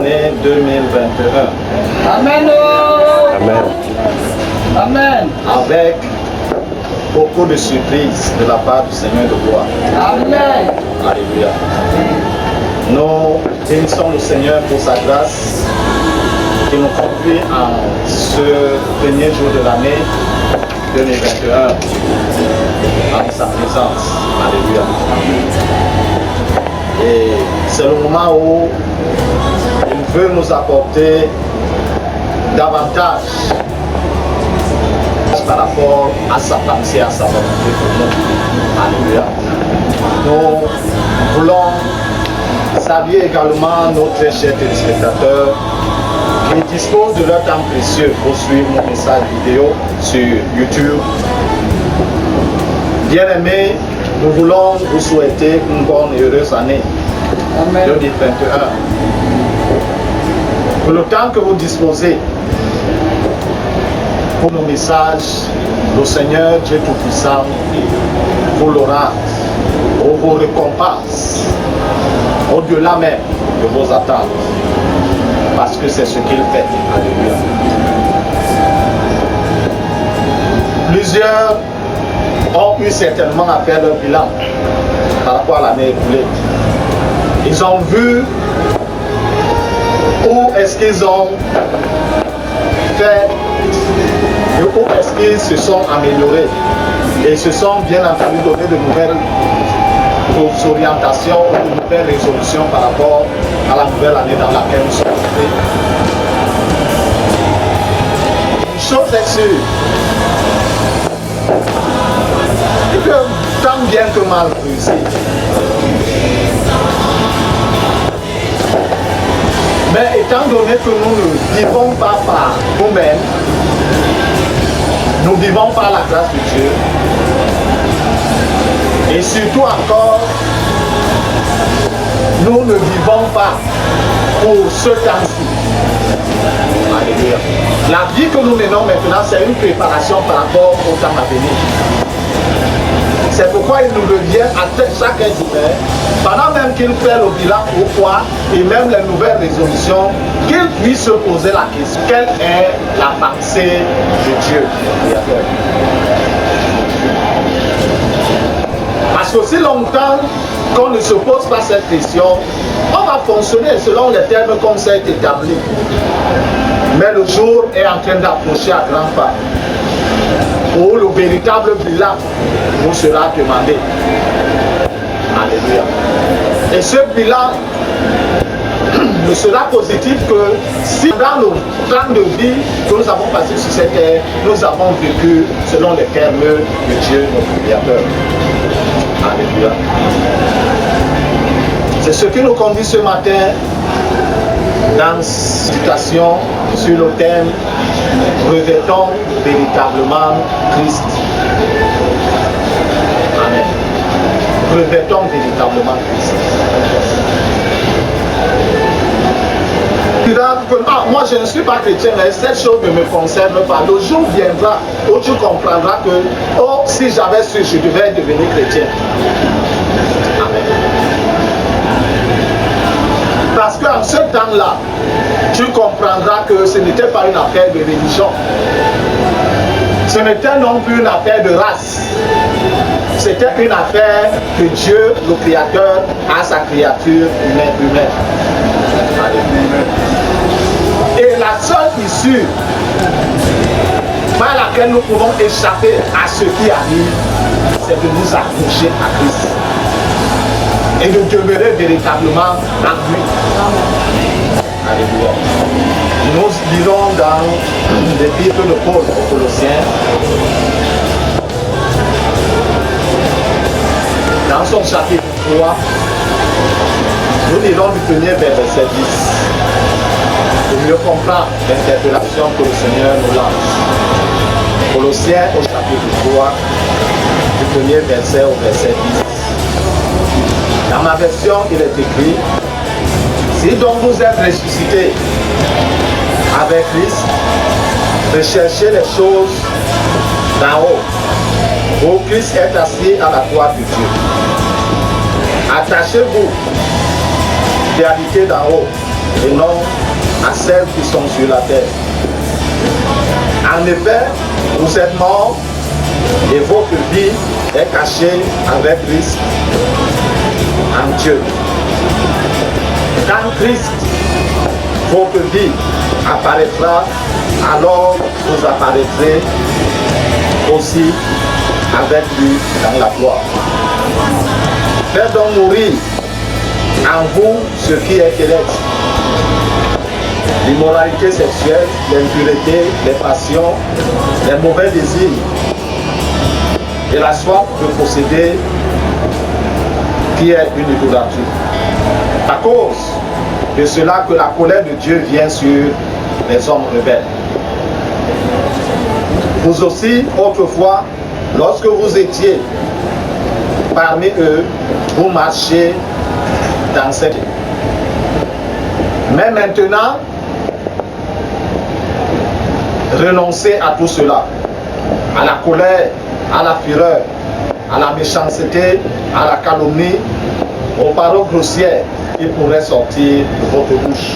l'année 2021. Amen. Amen. Amen. Avec beaucoup de surprises de la part du Seigneur de gloire. Amen. Alléluia. Nous bénissons le Seigneur pour sa grâce qui nous conduit en ce dernier jour de l'année 2021 en sa présence. Alléluia. Et c'est le moment où il veut nous apporter davantage par rapport à sa pensée, à sa volonté pour nous. Alléluia. Nous voulons saluer également nos très chers téléspectateurs qui disposent de leur temps précieux pour suivre nos messages vidéo sur YouTube. Bien-aimés, nous voulons vous souhaiter une bonne et heureuse année 2021. Pour le temps que vous disposez pour nos messages, le Seigneur Dieu Tout-Puissant vous l'aura ou vos récompenses au-delà même de vos attentes, parce que c'est ce qu'il fait. Alléluia. Plusieurs ont eu certainement à faire leur bilan par rapport à l'année écoulée. Ils ont vu où est-ce qu'ils ont fait et où est-ce qu'ils se sont améliorés et se sont bien entendu donné de nouvelles orientations ou de nouvelles résolutions par rapport à la nouvelle année dans laquelle nous sommes entrés. Une chose est sûre, c'est que tant bien que mal réussi, mais étant donné que nous ne vivons pas par nous-mêmes, nous vivons par la grâce de Dieu, et surtout encore, nous ne vivons pas pour ce temps-ci. Alléluia. La vie que nous menons maintenant, c'est une préparation par rapport au temps à venir. C'est pourquoi il nous revient à chaque être humain, pendant même qu'il fait le bilan au poids et même les nouvelles résolutions, qu'il puisse se poser la question, quelle est la pensée de Dieu? Parce qu'aussi longtemps qu'on ne se pose pas cette question, on va fonctionner selon les termes comme ça est établi. Mais le jour est en train d'approcher à grands pas, où le véritable bilan nous sera demandé. Alléluia. Et ce bilan ne sera positif que si dans le temps de vie que nous avons passé sur cette terre, nous avons vécu selon les termes de Dieu, notre Créateur. Alléluia. C'est ce qui nous conduit ce matin dans cette citation sur le thème « Revêtons véritablement Christ ». Amen. Revêtons véritablement Christ. Moi je ne suis pas chrétien, mais cette chose ne me concerne pas. Le jour viendra où tu comprendras que, oh, si j'avais su, je devais devenir chrétien. Amen. Parce qu'en ce temps-là, tu comprendras que ce n'était pas une affaire de religion. Ce n'était non plus une affaire de race. C'était une affaire que Dieu, le Créateur, a sa créature humaine. Et la seule issue par laquelle nous pouvons échapper à ce qui arrive, c'est de nous accrocher à Christ et de demeurer véritablement en lui. Alléluia. Nous lisons dans l'épître de Paul aux Colossiens, dans son chapitre 3, nous lisons du premier vers verset 10. Pour mieux comprendre l'interpellation que le Seigneur nous lance. Colossiens au chapitre 3, du premier verset au verset 10. Dans ma version, il est écrit: si donc vous êtes ressuscités avec Christ, recherchez les choses d'en haut, où Christ est assis à la droite de Dieu. Attachez-vous, réalité d'en haut, et non à celles qui sont sur la terre. En effet, vous êtes morts et votre vie est cachée avec Christ en Dieu. Quand Christ, votre vie, apparaîtra, alors vous apparaîtrez aussi avec lui dans la gloire. Faites donc mourir en vous ce qui est terrestre: l'immoralité sexuelle, l'impureté, les passions, les mauvais désirs et la soif de posséder, qui est une idolâtrie. À cause de cela que la colère de Dieu vient sur les hommes rebelles. Vous aussi, autrefois, lorsque vous étiez parmi eux, vous marchiez dans cette... Mais maintenant, renoncez à tout cela, à la colère, à la fureur, à la méchanceté, à la calomnie, aux paroles grossières qui pourraient sortir de votre bouche.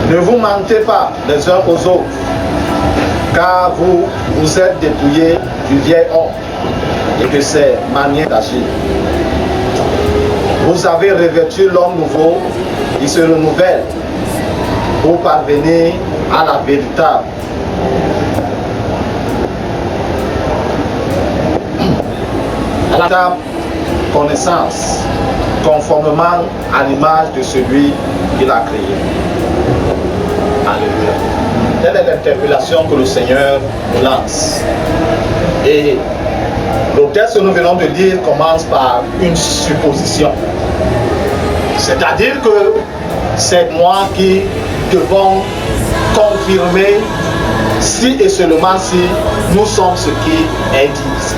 Ne vous mentez pas les uns aux autres, car vous vous êtes dépouillés du vieil homme et de ses manières d'agir. Vous avez revêtu l'homme nouveau qui se renouvelle pour parvenir à la véritable connaissance, conformément à l'image de celui qui l'a créé. Alléluia. Telle est l'interpellation que le Seigneur nous lance. Et le texte que nous venons de lire commence par une supposition. C'est-à-dire que c'est moi qui devons confirmer si et seulement si nous sommes ce qui est dit.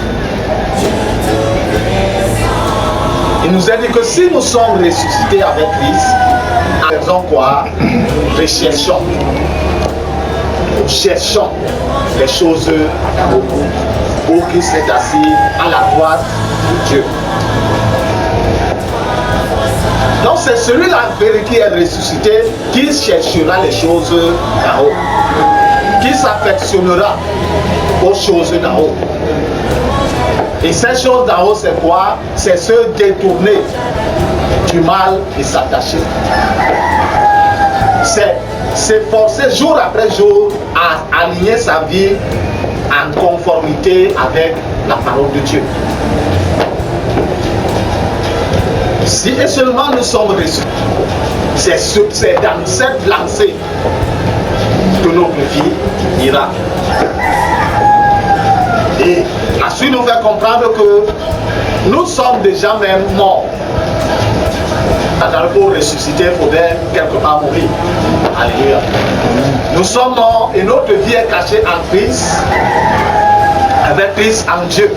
Il nous a dit que si nous sommes ressuscités avec Christ, faisons quoi? Recherchons. Nous cherchons les choses où Christ est assis à la droite de Dieu. Donc c'est celui-là qui est ressuscité qui cherchera les choses d'en haut, qui s'affectionnera aux choses d'en haut. Et ces choses d'en haut, c'est quoi? C'est se détourner du mal et s'attacher. C'est s'efforcer jour après jour à aligner sa vie en conformité avec la parole de Dieu. Si et seulement nous sommes ressuscités, c'est dans cette lancée que notre vie ira. Et ensuite nous fait comprendre que nous sommes déjà même morts. Pour ressusciter, il faudrait quelque part mourir. Alléluia. Nous sommes morts et notre vie est cachée en Christ, avec Christ en Dieu.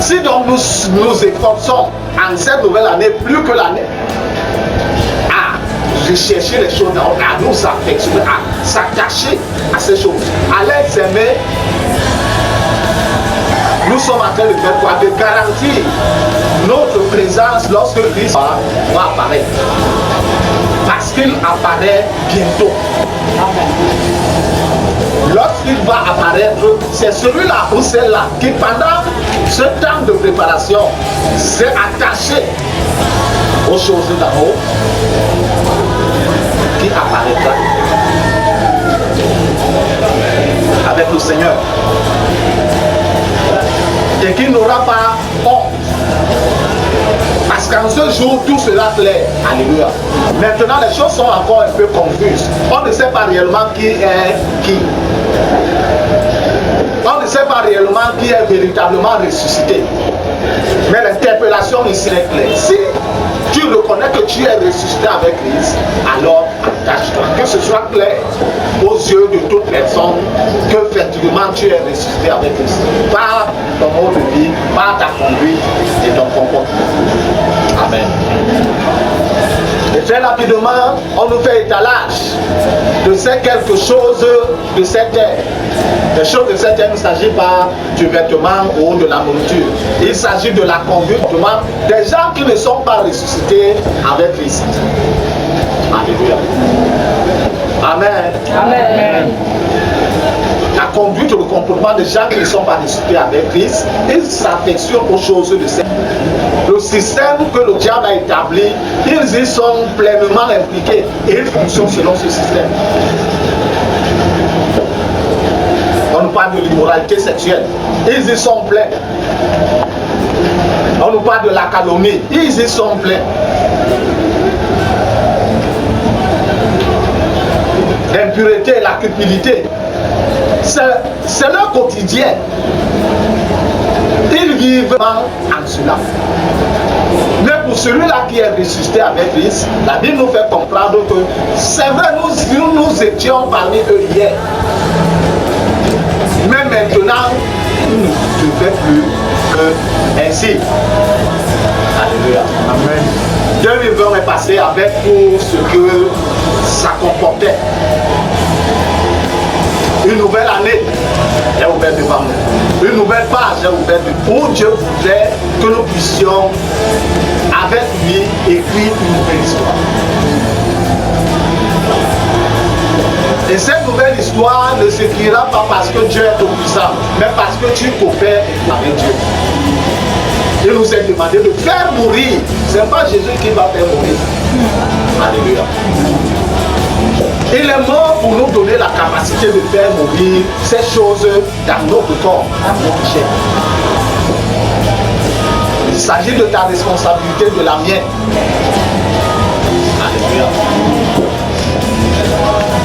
Si donc nous nous efforçons en cette nouvelle année, plus que l'année, à rechercher les choses d'en haut, à nous affectionner, à s'attacher à ces choses, à les aimer, nous sommes en train de faire quoi? De garantir notre présence lorsque Christ va apparaître. Parce qu'il apparaît bientôt. Lorsqu'il va apparaître, c'est celui-là ou celle-là qui, pendant ce temps de préparation, s'est attaché aux choses d'en haut, qui apparaîtra avec le Seigneur. Et qui n'aura pas honte. Parce qu'en ce jour, tout cela clair. Alléluia. Maintenant, les choses sont encore un peu confuses. On ne sait pas réellement qui est qui. On ne sait pas réellement qui est véritablement ressuscité. Mais l'interpellation ici est claire. Si tu reconnais que tu es ressuscité avec Christ, alors attache-toi. Que ce soit clair aux yeux de toute personne que effectivement tu es ressuscité avec Christ. Par ton mode de vie, par ta conduite et ton comportement. Amen. Et Très rapidement, on nous fait étalage de ces quelque chose de cette terre. Les choses de cette terre, il ne s'agit pas du vêtement ou de la nourriture. Il s'agit de la conduite des gens qui ne sont pas ressuscités avec Christ. Alléluia. Amen. Amen. La conduite, le comportement des gens qui ne sont pas ressuscités avec Christ, ils s'affectionnent aux choses de cette terre. Le système que le diable a établi, ils y sont pleinement impliqués et ils fonctionnent selon ce système. On nous parle de l'immoralité sexuelle, ils y sont pleins. On nous parle de la calomnie, ils y sont pleins. L'impureté, la cupidité, c'est leur quotidien. Ils vivent en cela. Mais pour celui-là qui est ressuscité avec Christ, la Bible nous fait comprendre que c'est vrai, nous étions parmi eux hier. Mais maintenant, tu ne fais plus que ainsi. Alléluia. Amen. 2020 est passé avec tout ce que ça comportait. Une nouvelle année est ouverte devant nous. Une nouvelle page est ouverte où Dieu voudrait que nous puissions, avec lui, écrire une nouvelle histoire. Et cette nouvelle histoire ne s'écrira pas parce que Dieu est tout puissant, mais parce que tu coopères avec Dieu. Il nous est demandé de faire mourir. Ce n'est pas Jésus qui va faire mourir. Alléluia. Il est mort pour nous donner la capacité de faire mourir ces choses dans notre corps, dans notre chair. Il s'agit de ta responsabilité, de la mienne. Alléluia.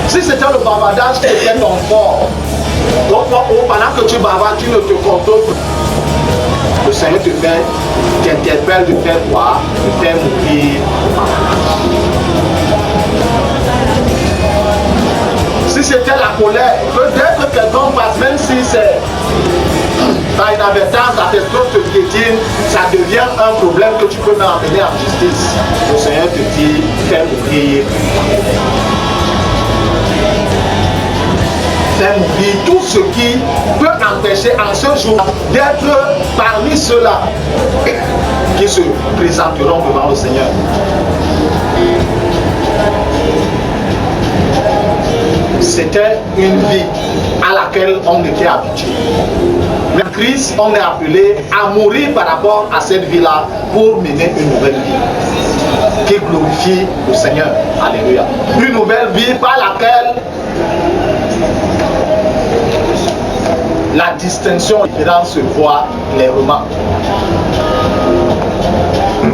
Si c'était le bavardage qui était ton fort, pendant que tu bavardes, tu ne te contrôles pas. Le Seigneur t'interpelle de faire quoi? De faire mourir. Si c'était la colère, peut-être que quelqu'un passe, même si c'est par inadvertance, la personne te piétine, ça devient un problème que tu peux m'amener en justice. Le Seigneur te dit, fais mourir. Fais mourir tout ce qui peut empêcher en ce jour d'être parmi ceux-là qui se présenteront devant le Seigneur. C'était une vie à laquelle on était habitué. Mais en Christ, on est appelé à mourir par rapport à cette vie-là pour mener une nouvelle vie qui glorifie le Seigneur. Alléluia. Une nouvelle vie par laquelle la distinction et la différence se voit clairement.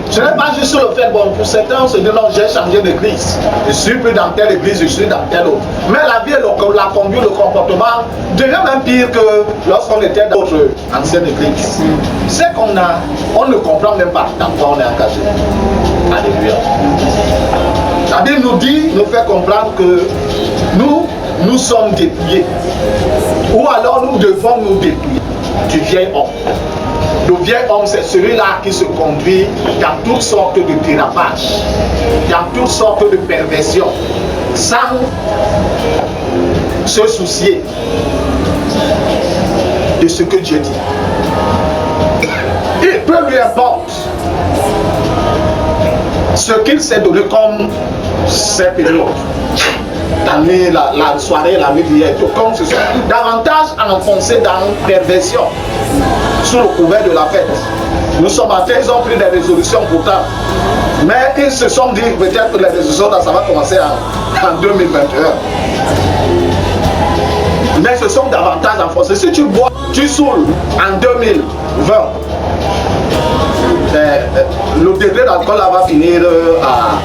Ce n'est pas juste le fait, bon, pour certains, on se dit non, j'ai changé d'église. Je suis plus dans telle église, je suis dans telle autre. Mais la vie, la conduite, le comportement devient même pire que lorsqu'on était dans notre ancienne église. C'est qu'on ne comprend même pas dans quoi on est engagé. Alléluia. La Bible nous fait comprendre que nous sommes dépouillés. Ou alors nous devons nous dépouiller du vieil homme. Le vieil homme, c'est celui-là qui se conduit dans toutes sortes de dérapages, dans toutes sortes de perversions, sans se soucier de ce que Dieu dit. Il peut lui importe ce qu'il s'est donné comme ses périodes. La nuit, la soirée, la nuit d'hier, comme ce sont davantage enfoncés dans la perversion sous le couvert de la fête. Nous sommes en train, ils ont pris des résolutions pourtant, mais ils se sont dit peut-être que les résolutions, ça va commencer en 2021. Mais ce sont davantage enfoncés. Si tu bois, tu saoules en 2020, le degré d'alcool va finir à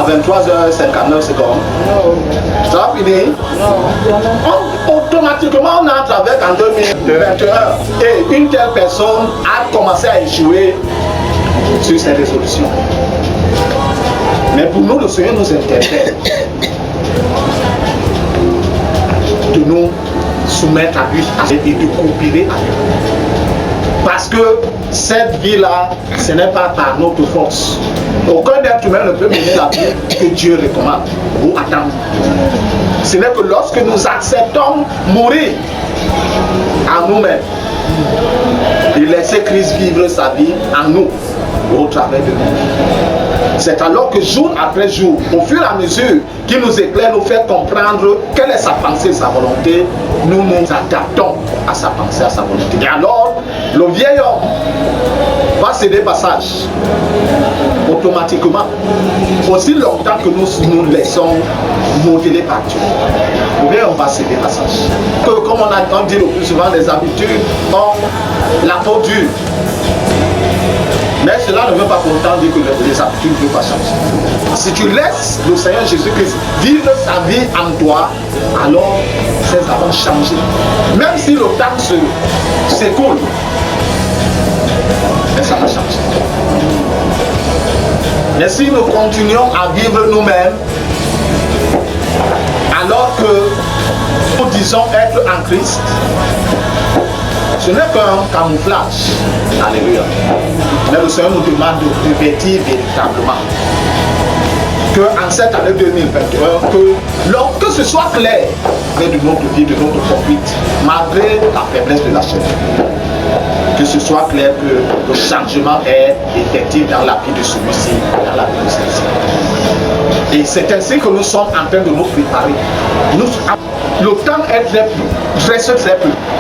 23h59 secondes. Ça va finir. Automatiquement, on entre avec en 2021. Et une telle personne a commencé à échouer sur ses résolutions. Mais pour nous, le Seigneur nous interpelle de nous soumettre à lui et de coopérer à lui. Parce que cette vie-là, ce n'est pas par notre force. Aucun être humain ne peut mener la vie que Dieu recommande ou attend. Ce n'est que lorsque nous acceptons mourir en nous-mêmes et laisser Christ vivre sa vie en nous, au travers de nous. C'est alors que jour après jour, au fur et à mesure qu'il nous éclaire, nous fait comprendre quelle est sa pensée, sa volonté, nous nous adaptons à sa pensée, à sa volonté. Et alors, le vieil homme va céder passage automatiquement, aussi longtemps que nous nous laissons modeler par Dieu. Le vieil homme va céder passage. Que, comme on dit le plus souvent, les habitudes ont la peau dure. Mais cela ne veut pas pourtant dire que les habitudes ne peuvent pas changer. Si tu laisses le Seigneur Jésus-Christ vivre sa vie en toi, alors ces vont changer. Même si le temps s'écoule, mais ça va changer. Mais si nous continuons à vivre nous-mêmes, alors que nous disons être en Christ, ce n'est qu'un camouflage. Alléluia. Mais le Seigneur nous demande de vêtir véritablement. Que en cette année 2021, que ce soit clair de notre vie, de notre conduite, malgré la faiblesse de la chair. Que ce soit clair que le changement est effectif dans la vie de celui-ci, dans la vie de celui-ci. Et c'est ainsi que nous sommes en train de nous préparer. Le temps est très peu.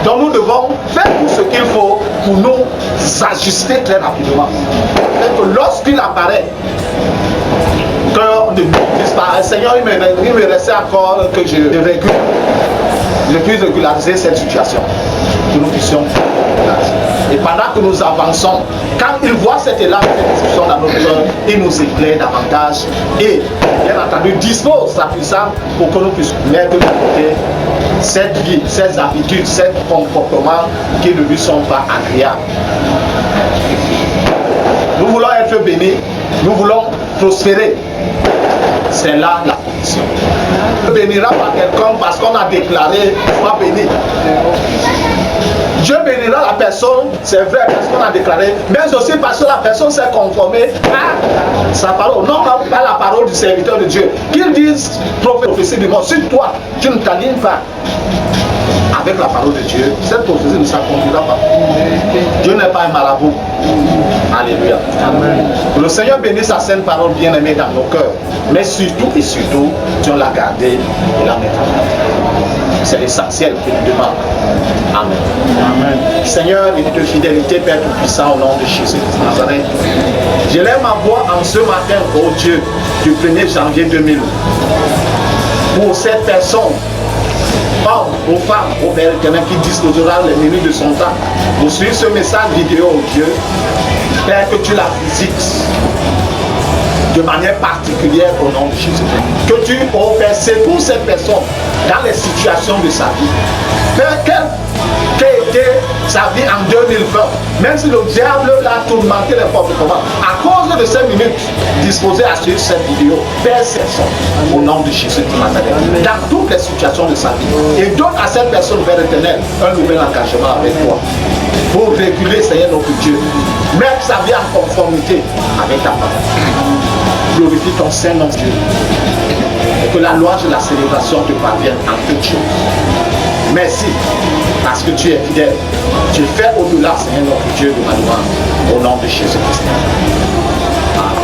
Donc nous devons faire tout ce qu'il faut pour nous ajuster très rapidement. Et que lorsqu'il apparaît, qu'on ne dise pas, Seigneur, il me restait encore que je puisse régulariser cette situation. Que nous puissions régulariser. Et pendant que nous avançons, quand il voit cet élan, cette discussion dans notre cœur, il nous éclaire davantage et, bien entendu, dispose sa puissance pour que nous puissions mettre de côté cette vie, ces habitudes, ces comportements qui ne lui sont pas agréables. Nous voulons être bénis, nous voulons prospérer. C'est là la condition. Dieu bénira pas quelqu'un parce qu'on a déclaré sois béni. Dieu bénira la personne, c'est vrai, parce qu'on a déclaré, mais aussi parce que la personne s'est conformée à sa parole, non pas la parole du serviteur de Dieu. Qu'il dise prophétie du monde, si toi, tu ne t'alignes pas avec la parole de Dieu, cette prophétie ne s'accomplira pas. Dieu n'est pas un marabout. Alléluia. Amen. Que le Seigneur bénisse sa sainte parole bien-aimée dans nos cœurs. Mais surtout et surtout, Dieu l'a gardée et la met en œuvre. C'est l'essentiel qu'il nous demande. Amen. Amen. Seigneur, et de fidélité, Père Tout-Puissant, au nom de Jésus de Nazareth, j'élève ma voix en ce matin, ô Dieu, du 1er janvier 2000, pour cette personne, homme ou femme, ô Père éternel, qui disposera les minutes de son temps pour suivre ce message vidéo, ô Dieu, Père, que tu la visites de manière particulière au nom de Jésus. Que tu, ô Père, secours cette personne dans les situations de sa vie. Père, quelle était sa vie en 2020, même si le diable l'a tourmenté n'importe comment, à cause de ces minutes disposées à suivre cette vidéo, Père, c'est ça, au nom de Jésus de Nazareth, dans toutes les situations de sa vie. Et donne à cette personne, Père éternel, un nouvel engagement avec toi, pour réguler, Seigneur notre Dieu, mettre sa vie en conformité avec ta parole. Glorifie ton Saint-Nom, Dieu, et que la louange et la célébration te parviennent en toutes choses. Merci, parce que tu es fidèle. Tu fais au-delà, Seigneur notre Dieu, de ma louange, au nom de Jésus-Christ. Amen.